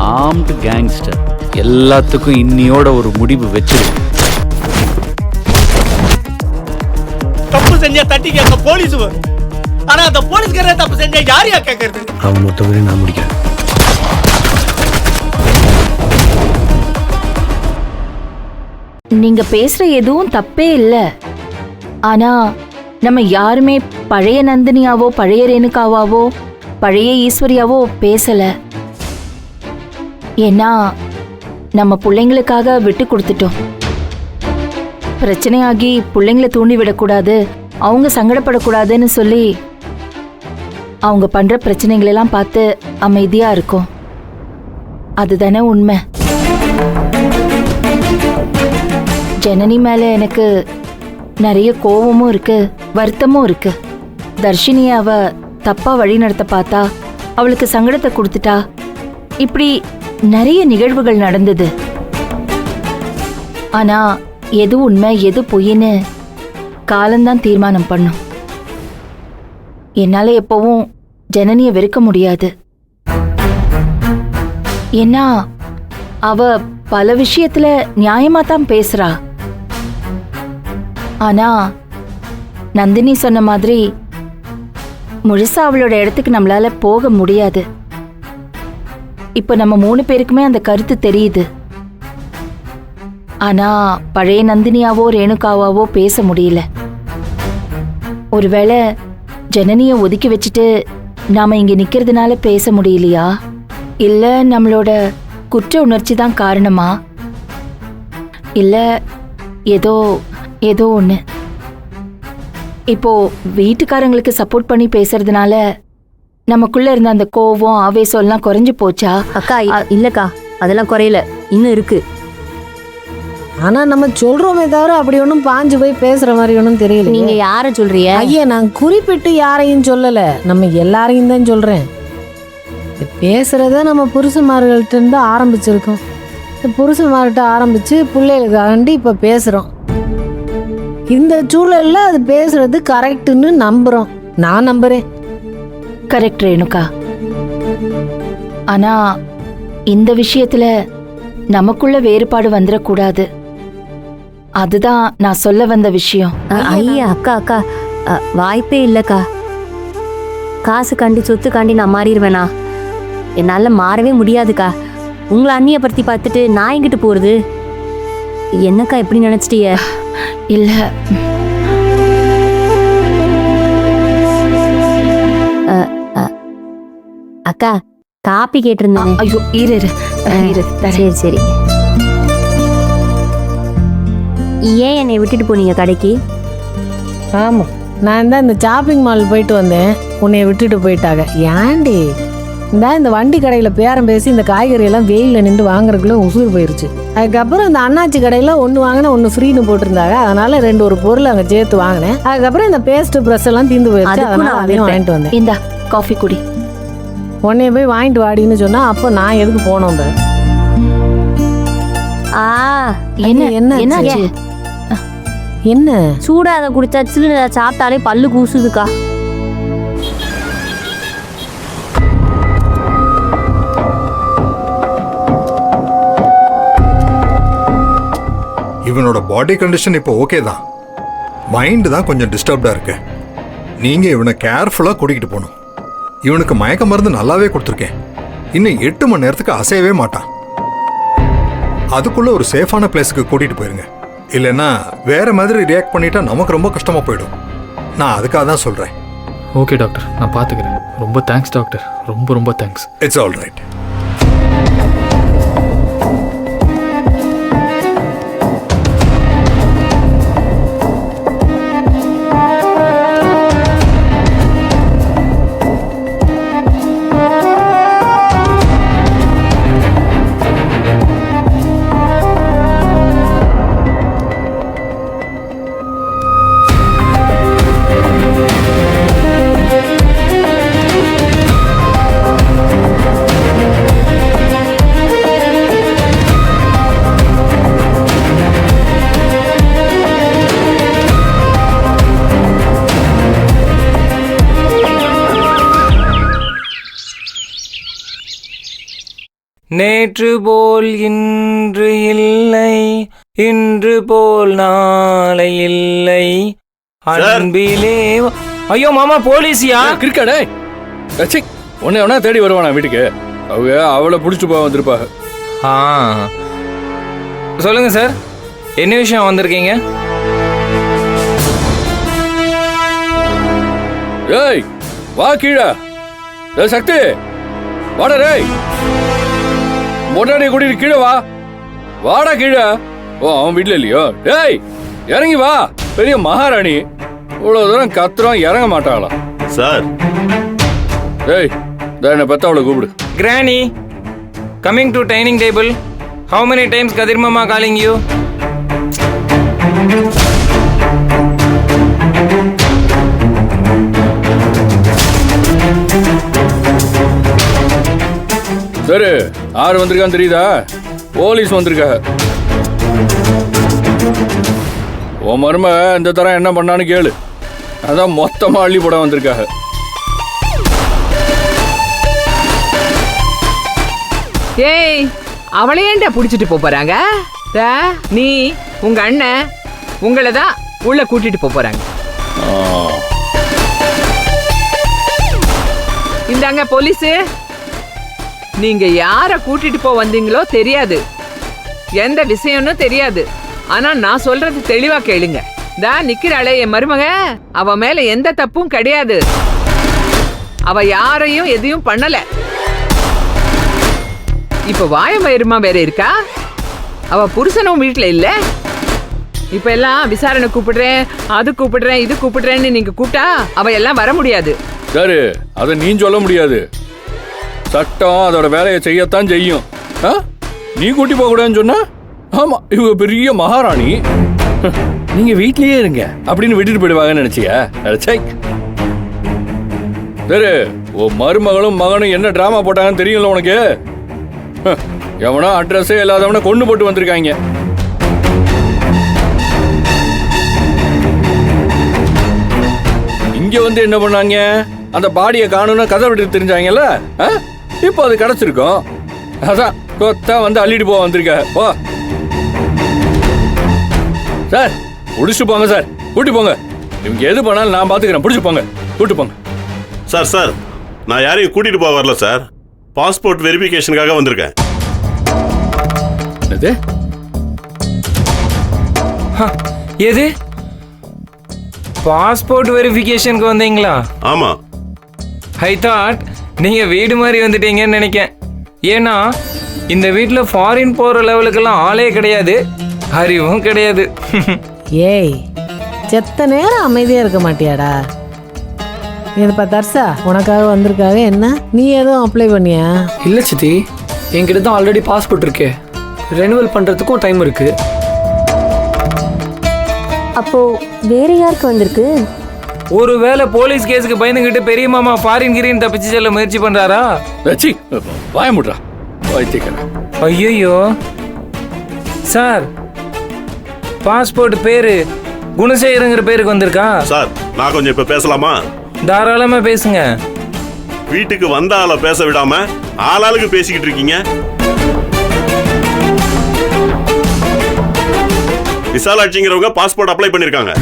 Armed gangster. எல்லாத்துக்கும் இன்னியோட ஒரு முடிவு வச்சிரு. தப்பு செஞ்சா தட்டி கேட்க போலீஸ் வரும். ஆனா அந்த போலீஸ்காரே தப்பு செஞ்சா யாரையா கேட்கறது? அவன் மொத்தமே நான் முடிக்கிறேன். நீங்க பேசுற எதுவும் தப்பே இல்ல. ஆனா நம்ம யாருமே பழைய நந்தினியாவோ பழைய ரேணுகாவாவோ பழைய ஈஸ்வரியாவோ பேசல. ஏன்னா நம்ம பிள்ளைங்களுக்காக விட்டு கொடுத்துட்டோம். பிரச்சனையாகி பிள்ளைங்களை தூண்டி விடக்கூடாது, அவங்க சங்கடப்படக்கூடாதுன்னு சொல்லி அவங்க பண்ற பிரச்சனைகளெல்லாம் பார்த்து அமைதியா இருக்கும். அதுதானே உண்மை. ஜனனி மேல எனக்கு நிறைய கோபமும் இருக்கு, வருத்தமும் இருக்கு. தர்ஷினியை அவ தப்பா வழி நடத்த பார்த்தா, அவளுக்கு சங்கடத்தை கொடுத்துட்டா, இப்படி நிறைய நிகழ்வுகள் நடந்தது. ஆனா எது உண்மை எது பொய்ன்னு காலம்தான் தீர்மானம் பண்ணும். என்னால எப்பவும் ஜனனியை வெறுக்க முடியாது. ஏன்னா அவ பல விஷயத்துல நியாயமா தான் பேசுறா. ஆனா நந்தினி சொன்ன மாதிரி முழுசா அவளோட இடத்துக்கு நம்மளால போக முடியாது. இப்ப நம்ம 3 பேருக்குமே அந்த கருத்து தெரியுது. ஆனா பழைய நந்தினியாவோ ரேணுகாவாவோ பேச முடியல. ஒருவேளை ஜனனிய ஒதுக்கி வச்சுட்டு நாம இங்க நிக்கிறதுனால பேச முடியலையா? இல்ல நம்மளோட குற்ற உணர்ச்சி தான் காரணமா? இல்ல ஏதோ ஏதோ ஒண்ணு. இப்போ வீட்டுக்காரங்களுக்கு சப்போர்ட் பண்ணி பேசுறதுனால நமக்குள்ள இருந்த அந்த கோவம் ஆவேசம் எல்லாம் குறைஞ்சு போச்சா? அக்கா இல்லக்கா, அதெல்லாம் குறையல, இன்னும் இருக்கு. ஆனா நம்ம சொல்றோமே தவிர அப்படி ஒன்றும் பாஞ்சு போய் பேசுற மாதிரி ஒன்றும் தெரியல. நீங்க யார சொல்றீங்க? ஐயா, நான் குறிப்பிட்டு யாரையும் சொல்லல, நம்ம எல்லாரையும் தான் சொல்றேன். பேசுறத நம்ம புருஷன்மார்கள்ட்ட இருந்து ஆரம்பிச்சிருக்கோம். புருஷன்மார்கிட்ட ஆரம்பிச்சு பிள்ளைகளுக்காண்டி இப்ப பேசுறோம். இந்த சூழல்ல அது பேசுறது கரெக்டுன்னு நம்புறோம். நான் நம்புறேன். கரெக்ட் ரேணுகா. ஆனா இந்த விஷயத்துல நமக்குள்ள வேறுபாடு வந்துடக்கூடாது. அதுதான் நான் சொல்ல வந்த விஷயம். ஐயா அக்கா அக்கா, வாய்ப்பே இல்லக்கா. காசு காண்டி சொத்து காண்டி நான் மாறிடுவேனா? என்னால மாறவே முடியாதுக்கா. உங்களை அந்நியப்படுத்தி பார்த்துட்டு நான் எங்கிட்டு போறது? என்னக்கா எப்படி நினைச்சிட்டிய? இல்ல, அக்கா காப்பி கேட்டிருந்தேன். ஐயோ இரு. சரி சரி. ஏன் என்னை விட்டுட்டு போனீங்க கடைக்கு? ஆமா, நான் தான் இந்த ஷாப்பிங் மால் போயிட்டு வந்தேன், உன்னைய விட்டுட்டு போயிட்டாங்க. ஏன்டி? இந்த வண்டி கடையில பேரம் பேசி இந்த காய்கறி எல்லாம் வெயில நின்று வாங்குறதுக்குள்ள உசுறு போயிருச்சு. அதுக்கப்புறம் இந்த அண்ணாச்சி கடையில 1 வாங்கினா 1 ஃப்ரீன்னு போட்டிருந்தாங்க. அதனால 2 பொருள் அங்க சேர்த்து வாங்கினேன். அதுக்கப்புறம் இந்த பேஸ்ட் ப்ரஷ் எல்லாம் தீந்து போயிருச்சு. அதனால அதையும் வாங்கிட்டு வந்தேன். இந்தா காஃபி குடி. உன்னைய போய் வாங்கிட்டு வாடின்னு சொன்னா அப்போ நான் எதுக்கு போனோம்? என்னாச்சு? என்ன சூடா அதை குடிச்சா சில்லுன்னு சாப்பிட்டாலே பல்லு கூசுதுக்கா. இவனோட பாடி கண்டிஷன் இப்போ ஓகே தான், மைண்டு தான் கொஞ்சம் டிஸ்டர்ப்டா இருக்கு. நீங்க இவனை கேர்ஃபுல்லா கூட்டிகிட்டு போகணும். இவனுக்கு மயக்க மருந்து நல்லாவே கொடுத்துருக்கேன். இன்னும் 8 மணி நேரத்துக்கு அசையவே மாட்டான். அதுக்குள்ள ஒரு சேஃபான பிளேஸுக்கு கூட்டிட்டு போயிருங்க. இல்லைன்னா வேற மாதிரி ரியாக்ட் பண்ணிட்டா நமக்கு ரொம்ப கஷ்டமா போயிடும். நான் அதுக்காக தான் சொல்றேன். ஓகே டாக்டர், நான் பார்த்துக்கிறேன். ரொம்ப தேங்க்ஸ் டாக்டர், ரொம்ப ரொம்ப தேங்க்ஸ். It's all right. நேற்று போல் இன்று இல்லை, இன்று போல் நாளை இல்லை, அன்பிலே ஐயோ மாமா போலீஸியா? கிரிக்கடே உன்னை எவனா தேடி வருவானா வீட்டுக்கு? அவங்க அவளை பிடிச்சிட்டு போக வந்திருப்பாங்க. சொல்லுங்க சார், என்ன விஷயம் வந்திருக்கீங்க? ஏய் வா கீழே. ஏய் சக்தி வாடா டேய். மொட்டாடி கூட்டிட்டு கீழே வா. வாடா கீழே. ஓ அவன் வீட்டுல இல்லையோ? ஏய் இறங்கி வா. பெரிய மகாராணி இவ்வளவு தூரம் கத்துறோம் இறங்க மாட்டாங்களா சார்? ஏய் என்ன பத்த அவளை கூப்பிடு. Granny, coming to dining table. How many times Kadir Mama calling you? சரி யார் வந்திருக்கான்னு தெரியுதா? போலீஸ் வந்திருக்கா. உன் மரும இந்த தரம் என்ன பண்ணான்னு கேளு. அதான் மொத்தமா அள்ளி போட வந்திருக்காங்க. ஏய் அவளை ஏன்டா புடிச்சிட்டு போறாங்க? நீ உங்க அண்ணன் உங்களை தான் உள்ள கூட்டிட்டு போறாங்க. இந்தாங்க போலீஸ், நீங்க யார கூட்டிட்டு வந்தீங்களோ தெரியாது, எந்த விஷயம்னு தெரியாது. ஆனா நான் சொல்றது தெளிவா கேளுங்க. நிக்கிறாளே என் மருமக, அவ மேல எந்த தப்பும் கிடையாது. அவ யாரையும் எதையும் பண்ணல. இப்ப வாயமயிருமா வேற இருக்கா? அவ புருஷனும் வீட்டுல இல்ல. இப்ப எல்லாம் விசாரணை கூப்பிடுறேன், அது கூப்பிடுறேன், இது கூப்பிடுறேன்னு நீங்க கூப்பிட்டா அவ எல்லாம் வர முடியாது. சரி அதை நீ சொல்ல முடியாது. சட்டம் அதோட வேலையை செய்யத்தான் செய்யும். நீ கூட்டி போக கூடாதுன்னு சொன்னா? ஆமா இவங்க பெரிய மகாராணி, நீங்க வீட்லயே இருங்க அப்படின்னு விட்டுட்டு போயிடுவாங்கன்னு நினைச்சியா? சரி ஓ மருமகளும் மகனும் என்ன டிராமா போட்டாங்கன்னு தெரியும்ல உனக்கு? எவனோ அட்ரஸே இல்லாதவன கொண்டு போட்டு வந்திருக்காங்க. இங்க வந்து என்ன பண்ணாங்க? அந்த பாடியை காணும்னு கதை விட்டு தெரிஞ்சாங்கல்ல. இப்போ அது கிடைச்சிருக்கோம். அதான் கொத்தா வந்து அள்ளிட்டு போக வந்திருக்க. ஓ சார் பிடிச்சிட்டு போங்க சார், கூட்டி போங்க. இவங்க எது பண்ணாலும் நான் பாத்துக்கிறேன். பிடிச்சி போங்க, கூட்டி போங்க. சார் சார் நான் யாரையும் கூட்டிட்டு போக வரல சார். பாஸ்போர்ட் வெரிஃபிகேஷனுக்காக வந்திருக்கேன். எது பாஸ்போர்ட் வெரிஃபிகேஷனுக்கு வந்தீங்களா? ஆமா. ஐ தாட் நீங்க வீடு மாதிரி வந்துட்டீங்கன்னு நினைக்கேன். ஏன்னா இந்த வீட்டில் ஃபாரின் போற லெவலுக்கெல்லாம் ஆளே கிடையாது, அறிவும் கிடையாது. ஏய் செத்த நேரம் அமைதியா இருக்க மாட்டியாடா? இதுப்பா தர்சா உனக்காக வந்திருக்காங்க. என்ன நீ எதுவும் அப்ளை பண்ணியா? இல்லை சித்தி, என்கிட்ட தான் ஆல்ரெடி பாஸ்போர்ட் இருக்கு. ரெனுவல் பண்றதுக்கும் டைம் இருக்கு. அப்போ வேற யாருக்கு வந்திருக்கு? ஒருவேளை போலீஸ் கேஸுக்கு பயந்துகிட்டு பெரிய மாமா ஃபாரின் கிரீன் தப்பிச்சு செல்ல முயற்சி பண்றாரா? வாயமுட்றா. ஐயோ சார், பாஸ்போர்ட் பேரு குணசேகரங்கிற பேருக்கு வந்திருக்கா? சார் நான் கொஞ்சம் இப்ப பேசலாமா? தாராளமா பேசுங்க. வீட்டுக்கு வந்த ஆளை பேச விடாம ஆளாளுக்கு பேசிக்கிட்டு இருக்கீங்க. விசாலாட்சிங்கிறவங்க பாஸ்போர்ட் அப்ளை பண்ணிருக்காங்க.